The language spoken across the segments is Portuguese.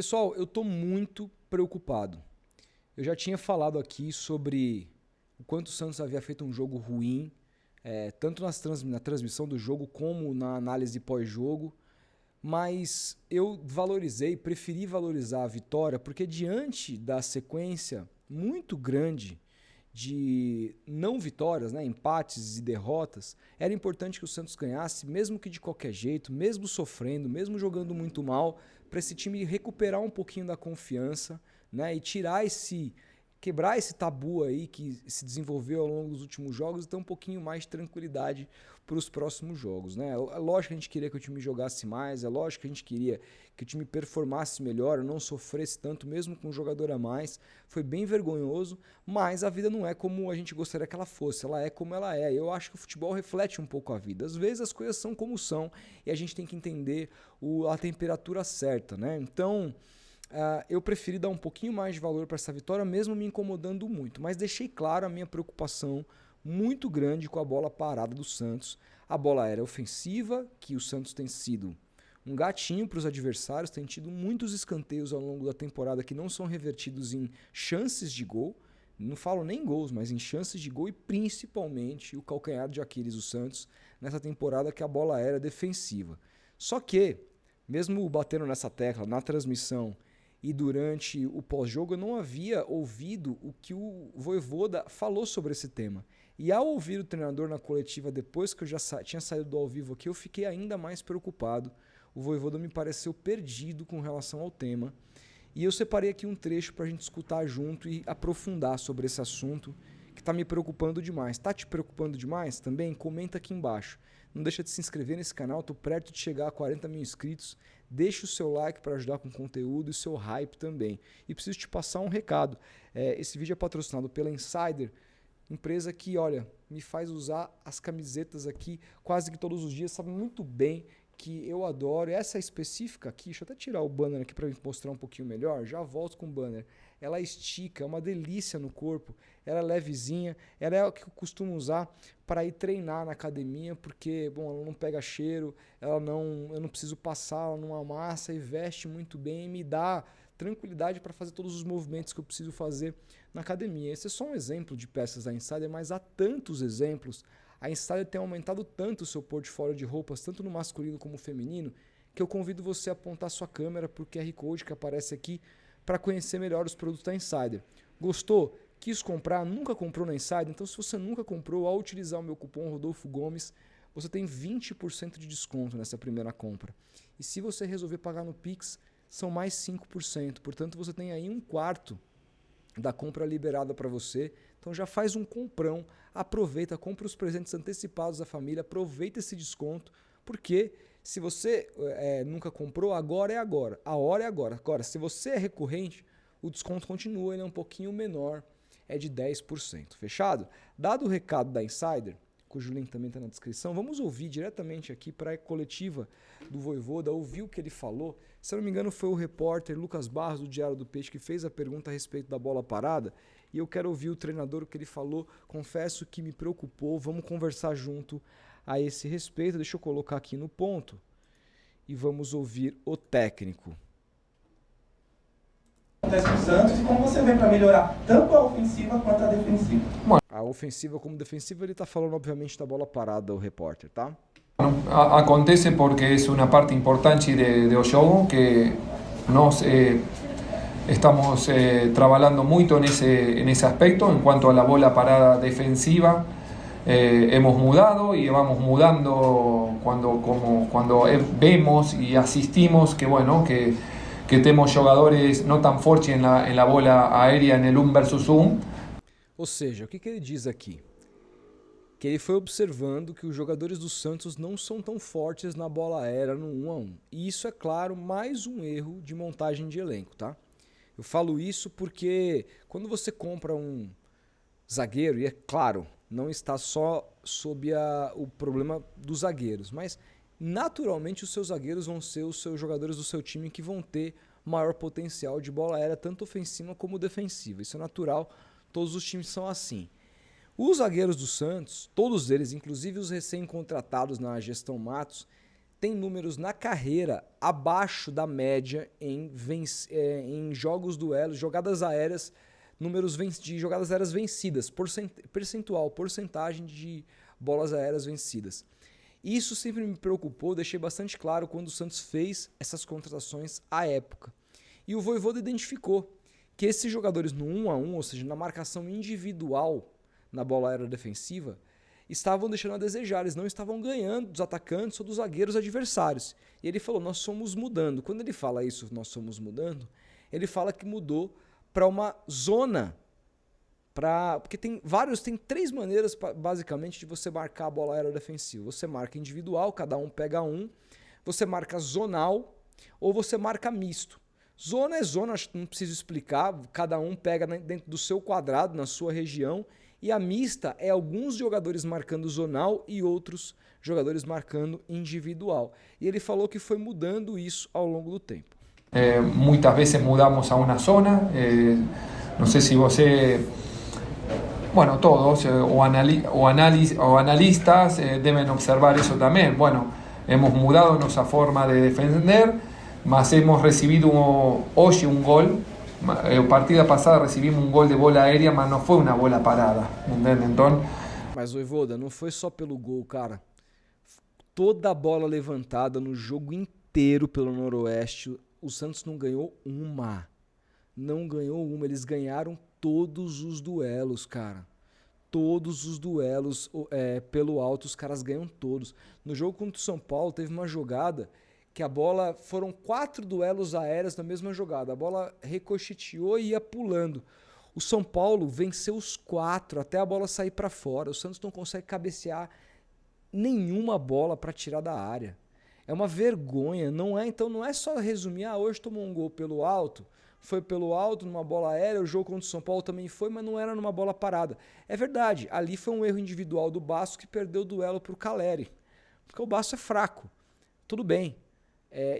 Pessoal, eu estou muito preocupado. Eu já tinha falado aqui sobre o quanto o Santos havia feito um jogo ruim, tanto na transmissão do jogo como na análise pós-jogo, mas eu preferi valorizar a vitória, porque diante da sequência muito grande de não vitórias, né, empates e derrotas, era importante que o Santos ganhasse, mesmo que de qualquer jeito, mesmo sofrendo, mesmo jogando muito mal, para esse time recuperar um pouquinho da confiança, né, e quebrar esse tabu aí que se desenvolveu ao longo dos últimos jogos e ter um pouquinho mais de tranquilidade para os próximos jogos, né? É lógico que a gente queria que o time jogasse mais, é lógico que a gente queria que o time performasse melhor, não sofresse tanto, mesmo com um jogador a mais. Foi bem vergonhoso, mas a vida não é como a gente gostaria que ela fosse, ela é como ela é. Eu acho que o futebol reflete um pouco a vida. Às vezes as coisas são como são e a gente tem que entender a temperatura certa, né? Então, eu preferi dar um pouquinho mais de valor para essa vitória, mesmo me incomodando muito, mas deixei claro a minha preocupação muito grande com a bola parada do Santos. A bola era ofensiva, que o Santos tem sido um gatinho para os adversários, tem tido muitos escanteios ao longo da temporada que não são revertidos em chances de gol. Não falo nem gols, mas em chances de gol e principalmente o calcanhar de Aquiles do Santos nessa temporada, que a bola era defensiva. Só que, mesmo batendo nessa tecla na transmissão e durante o pós-jogo, eu não havia ouvido o que o Vojvoda falou sobre esse tema. E ao ouvir o treinador na coletiva, depois que eu já tinha saído do ao vivo aqui, eu fiquei ainda mais preocupado. O Vojvoda me pareceu perdido com relação ao tema. E eu separei aqui um trecho para a gente escutar junto e aprofundar sobre esse assunto que está me preocupando demais. Está te preocupando demais também? Comenta aqui embaixo. Não deixa de se inscrever nesse canal, estou perto de chegar a 40 mil inscritos. Deixa o seu like para ajudar com o conteúdo e o seu hype também. E preciso te passar um recado. Esse vídeo é patrocinado pela Insider, empresa que, olha, me faz usar as camisetas aqui quase que todos os dias, sabe muito bem que eu adoro. Essa específica aqui, deixa eu até tirar o banner aqui para mostrar um pouquinho melhor, já volto com o banner. Ela estica, é uma delícia no corpo, ela é levezinha, ela é o que eu costumo usar para ir treinar na academia, porque, bom, ela não pega cheiro, eu não preciso passar, ela não amassa e veste muito bem e me dá tranquilidade para fazer todos os movimentos que eu preciso fazer na academia. Esse é só um exemplo de peças da Insider, mas há tantos exemplos. A Insider tem aumentado tanto o seu portfólio de roupas, tanto no masculino como no feminino, que eu convido você a apontar sua câmera para o QR Code que aparece aqui para conhecer melhor os produtos da Insider. Gostou? Quis comprar? Nunca comprou na Insider? Então, se você nunca comprou, ao utilizar o meu cupom Rodolfo Gomes, você tem 20% de desconto nessa primeira compra. E se você resolver pagar no Pix, são mais 5%. Portanto, você tem aí um quarto da compra liberada para você. Então já faz um comprão, aproveita, compra os presentes antecipados da família, aproveita esse desconto, porque se você nunca comprou, agora é agora, a hora é agora. Agora, se você é recorrente, o desconto continua, ele é um pouquinho menor, é de 10%. Fechado? Dado o recado da Insider, cujo link também está na descrição, vamos ouvir diretamente aqui para a coletiva do Vojvoda, ouvir o que ele falou. Se eu não me engano, foi o repórter Lucas Barros, do Diário do Peixe, que fez a pergunta a respeito da bola parada, e eu quero ouvir o treinador, o que ele falou. Confesso que me preocupou, vamos conversar junto a esse respeito. Deixa eu colocar aqui no ponto e vamos ouvir o técnico. Acontece com o Santos e como você vê para melhorar tanto a ofensiva quanto a defensiva? A ofensiva como defensiva, ele está falando obviamente da bola parada, o repórter, tá? Acontece porque es una parte importante del juego que nos estamos trabajando mucho en ese aspecto. En cuanto a la bola parada defensiva, hemos mudado y vamos mudando cuando vemos y asistimos que bueno que tenemos jugadores no tan fuertes en la bola aérea en el 1 versus 1. Ou seja, o que ele diz aqui? Que ele foi observando que os jogadores do Santos não são tão fortes na bola aérea no 1 a 1. E isso é, claro, mais um erro de montagem de elenco, tá? Eu falo isso porque quando você compra um zagueiro, e é claro, não está só sob o problema dos zagueiros, mas naturalmente os seus zagueiros vão ser os seus jogadores do seu time que vão ter maior potencial de bola aérea, tanto ofensiva como defensiva. Isso é natural, todos os times são assim. Os zagueiros do Santos, todos eles, inclusive os recém-contratados na gestão Matos, tem números na carreira abaixo da média em jogos duelos, jogadas aéreas, números de jogadas aéreas vencidas, porcentagem de bolas aéreas vencidas. Isso sempre me preocupou, deixei bastante claro quando o Santos fez essas contratações à época. E o Vojvoda identificou que esses jogadores no 1 a 1, ou seja, na marcação individual na bola aérea defensiva, estavam deixando a desejar, eles não estavam ganhando dos atacantes ou dos zagueiros adversários. E ele falou, nós somos mudando. Quando ele fala isso, nós somos mudando, ele fala que mudou para uma zona, porque tem 3 maneiras basicamente de você marcar a bola aérea defensiva. Você marca individual, cada um pega um, você marca zonal ou você marca misto. Zona é zona, acho que não preciso explicar, cada um pega dentro do seu quadrado, na sua região, e a mista é alguns jogadores marcando zonal e outros jogadores marcando individual. E ele falou que foi mudando isso ao longo do tempo. Muitas vezes mudamos a una zona, no sé si você, bueno, todos o analistas deben observar eso también. Bueno, hemos mudado nuestra forma de defender, mas hemos recibido hoy un gol. Partida passada recebimos um gol de bola aérea, mas não foi uma bola parada, entende? Então... Mas, Vojvoda, não foi só pelo gol, cara. Toda a bola levantada no jogo inteiro pelo Noroeste, o Santos não ganhou uma. Não ganhou uma, eles ganharam todos os duelos, cara. Todos os duelos pelo alto, os caras ganham todos. No jogo contra o São Paulo, teve uma jogada que a bola, foram 4 duelos aéreos na mesma jogada, a bola ricocheteou e ia pulando. O São Paulo venceu os 4 até a bola sair para fora. O Santos não consegue cabecear nenhuma bola para tirar da área. É uma vergonha, não é? Então não é só resumir, hoje tomou um gol pelo alto, foi pelo alto numa bola aérea, o jogo contra o São Paulo também foi, mas não era numa bola parada. É verdade, ali foi um erro individual do Basso que perdeu o duelo pro Caleri, porque o Basso é fraco. Tudo bem.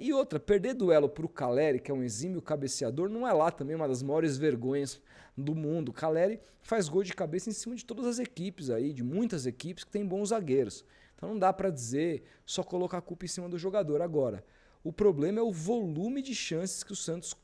E outra, perder duelo para o Caleri, que é um exímio cabeceador, não é lá também uma das maiores vergonhas do mundo. O Caleri faz gol de cabeça em cima de todas as equipes aí, de muitas equipes que tem bons zagueiros. Então não dá para dizer, só colocar a culpa em cima do jogador. Agora, o problema é o volume de chances que o Santos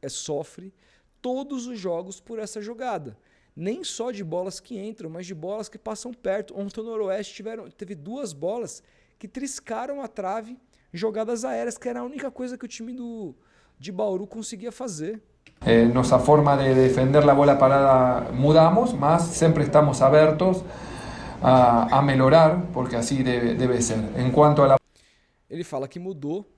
sofre todos os jogos por essa jogada. Nem só de bolas que entram, mas de bolas que passam perto. Ontem o Noroeste teve 2 bolas que triscaram a trave, jogadas aéreas, que era a única coisa que o time de Bauru conseguia fazer. Nossa forma de defender a bola parada mudamos, mas sempre estamos abertos a melhorar, porque assim deve ser. Enquanto a Ele fala que mudou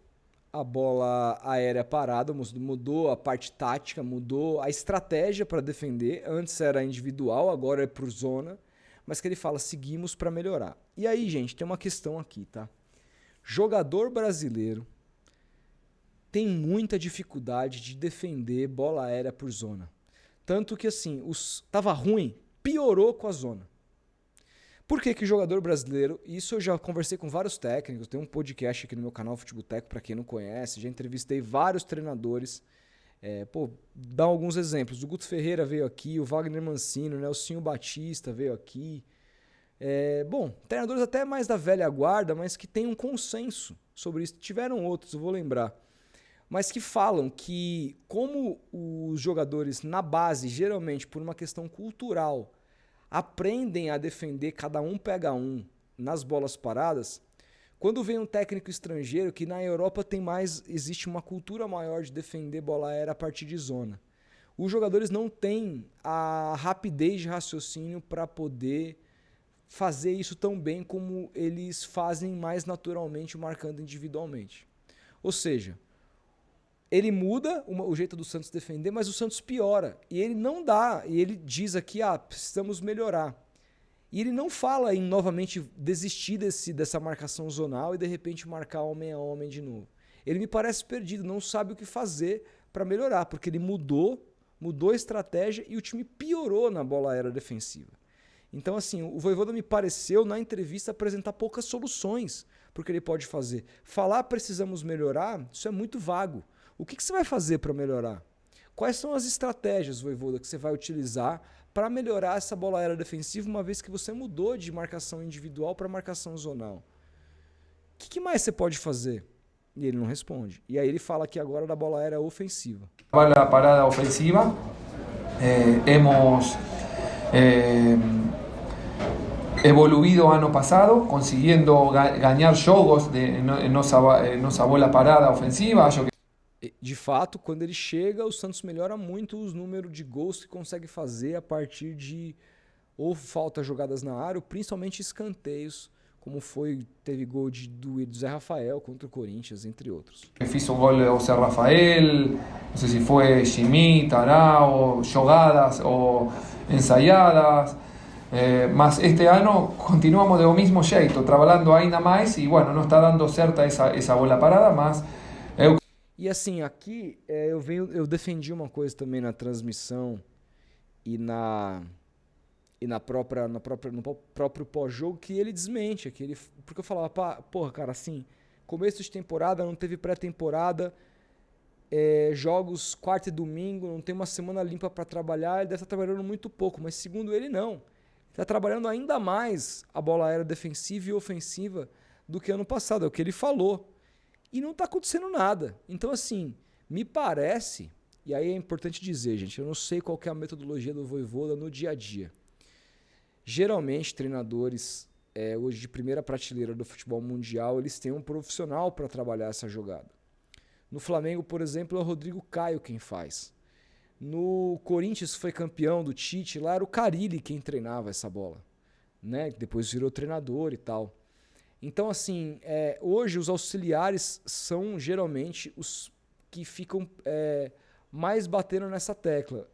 a bola aérea parada, mudou a parte tática, mudou a estratégia para defender. Antes era individual, agora é por zona, mas que ele fala, seguimos para melhorar. E aí, gente, tem uma questão aqui, tá? Jogador brasileiro tem muita dificuldade de defender bola aérea por zona. Tanto que assim, tava ruim, piorou com a zona. Por que que o jogador brasileiro, isso eu já conversei com vários técnicos, tem um podcast aqui no meu canal Futeboteco, para quem não conhece, já entrevistei vários treinadores, dá alguns exemplos, o Guto Ferreira veio aqui, o Wagner Mancini, o Nelsinho Batista veio aqui, treinadores até mais da velha guarda, mas que tem um consenso sobre isso. Tiveram outros, eu vou lembrar. Mas que falam que, como os jogadores na base, geralmente por uma questão cultural, aprendem a defender, cada um pega um nas bolas paradas, quando vem um técnico estrangeiro, que na Europa existe uma cultura maior de defender bola aérea a partir de zona. Os jogadores não têm a rapidez de raciocínio para poder fazer isso tão bem como eles fazem mais naturalmente marcando individualmente. Ou seja, ele muda o jeito do Santos defender, mas o Santos piora. E ele não dá, e ele diz aqui, precisamos melhorar. E ele não fala em novamente desistir dessa marcação zonal e de repente marcar homem a homem de novo. Ele me parece perdido, não sabe o que fazer para melhorar, porque ele mudou a estratégia e o time piorou na bola aérea defensiva. Então, assim, o Vojvoda me pareceu, na entrevista, apresentar poucas soluções para o que ele pode fazer. Falar precisamos melhorar, isso é muito vago. O que você vai fazer para melhorar? Quais são as estratégias, Vojvoda, que você vai utilizar para melhorar essa bola aérea defensiva, uma vez que você mudou de marcação individual para marcação zonal? que mais você pode fazer? E ele não responde. E aí ele fala que agora da bola aérea ofensiva. La parada ofensiva, hemos evoluído ano passado, consiguiendo ganhar jogos en nossa bola parada ofensiva. De fato, quando ele chega, o Santos melhora muito os números de gols que consegue fazer a partir de ou falta jogadas na área, ou principalmente escanteios, como teve gol do Zé Rafael contra o Corinthians, entre outros. Fiz gol do Zé Rafael, não sei se foi Jimmy, Tarao, jogadas ou ensaiadas. Mas este ano continuamos do mesmo jeito, trabalhando ainda mais e bueno, não está dando certa essa bola parada, mas E assim, aqui eu defendi uma coisa também na transmissão e no próprio pós-jogo que ele desmente. Porque eu falava, porra, cara, assim, começo de temporada, não teve pré-temporada, jogos quarta e domingo, não tem uma semana limpa para trabalhar, ele deve estar trabalhando muito pouco, mas segundo ele, não. Está trabalhando ainda mais a bola aérea defensiva e ofensiva do que ano passado, é o que ele falou. E não está acontecendo nada. Então, assim, me parece, e aí é importante dizer, gente, eu não sei qual que é a metodologia do Vojvoda no dia a dia. Geralmente, treinadores hoje de primeira prateleira do futebol mundial, eles têm um profissional para trabalhar essa jogada. No Flamengo, por exemplo, é o Rodrigo Caio quem faz. No Corinthians, que foi campeão do Tite, lá era o Carille quem treinava essa bola, né? Depois virou treinador e tal. Então, assim, hoje os auxiliares são geralmente os que ficam mais batendo nessa tecla.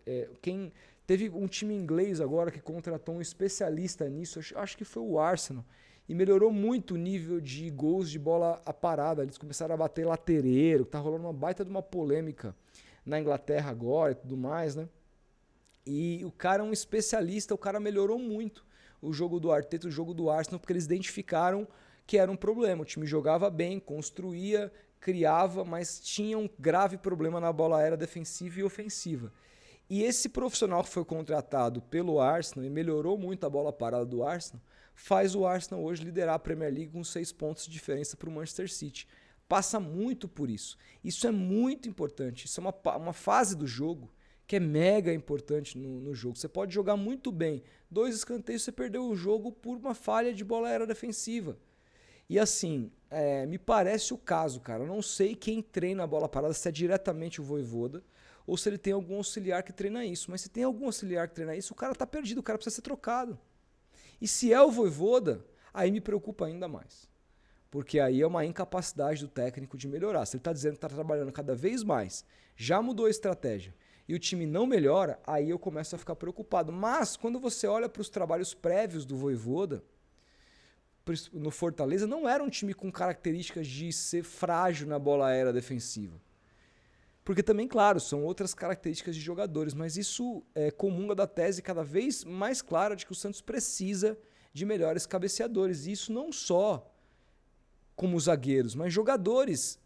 Teve um time inglês agora que contratou um especialista nisso, acho que foi o Arsenal, e melhorou muito o nível de gols de bola a parada. Eles começaram a bater latereiro, tá rolando uma baita de uma polêmica na Inglaterra agora e tudo mais, né? E o cara é um especialista, o cara melhorou muito o jogo do Arteta, o jogo do Arsenal, porque eles identificaram que era um problema. O time jogava bem, construía, criava, mas tinha um grave problema na bola aérea defensiva e ofensiva. E esse profissional que foi contratado pelo Arsenal e melhorou muito a bola parada do Arsenal, faz o Arsenal hoje liderar a Premier League com 6 pontos de diferença para o Manchester City. Passa muito por isso. Isso é muito importante. Isso é uma fase do jogo que é mega importante no jogo. Você pode jogar muito bem. 2 escanteios, você perdeu o jogo por uma falha de bola aérea defensiva. E assim, me parece o caso, cara. Eu não sei quem treina a bola parada, se é diretamente o Vojvoda ou se ele tem algum auxiliar que treina isso. Mas se tem algum auxiliar que treina isso, o cara tá perdido, o cara precisa ser trocado. E se é o Vojvoda, aí me preocupa ainda mais. Porque aí é uma incapacidade do técnico de melhorar. Se ele está dizendo que está trabalhando cada vez mais, já mudou a estratégia, e o time não melhora, aí eu começo a ficar preocupado. Mas quando você olha para os trabalhos prévios do Vojvoda, no Fortaleza, não era um time com características de ser frágil na bola aérea defensiva. Porque também, claro, são outras características de jogadores, mas isso comunga da tese cada vez mais clara de que o Santos precisa de melhores cabeceadores. E isso não só como zagueiros, mas jogadores.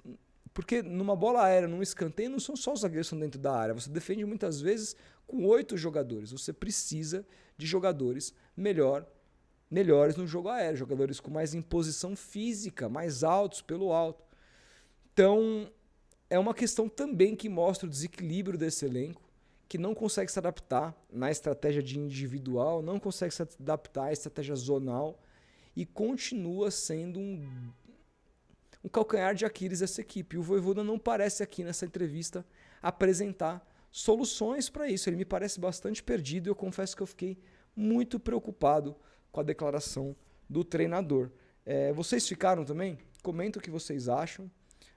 Porque numa bola aérea, num escanteio, não são só os zagueiros que estão dentro da área. Você defende muitas vezes com 8 jogadores. Você precisa de jogadores melhores no jogo aéreo. Jogadores com mais imposição física, mais altos pelo alto. Então, é uma questão também que mostra o desequilíbrio desse elenco, que não consegue se adaptar na estratégia de individual, não consegue se adaptar à estratégia zonal e continua sendo um calcanhar de Aquiles dessa equipe. E o Vojvoda não parece aqui nessa entrevista apresentar soluções para isso. Ele me parece bastante perdido e eu confesso que eu fiquei muito preocupado com a declaração do treinador. Vocês ficaram também? Comenta o que vocês acham.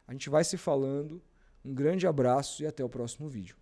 A gente vai se falando. Um grande abraço e até o próximo vídeo.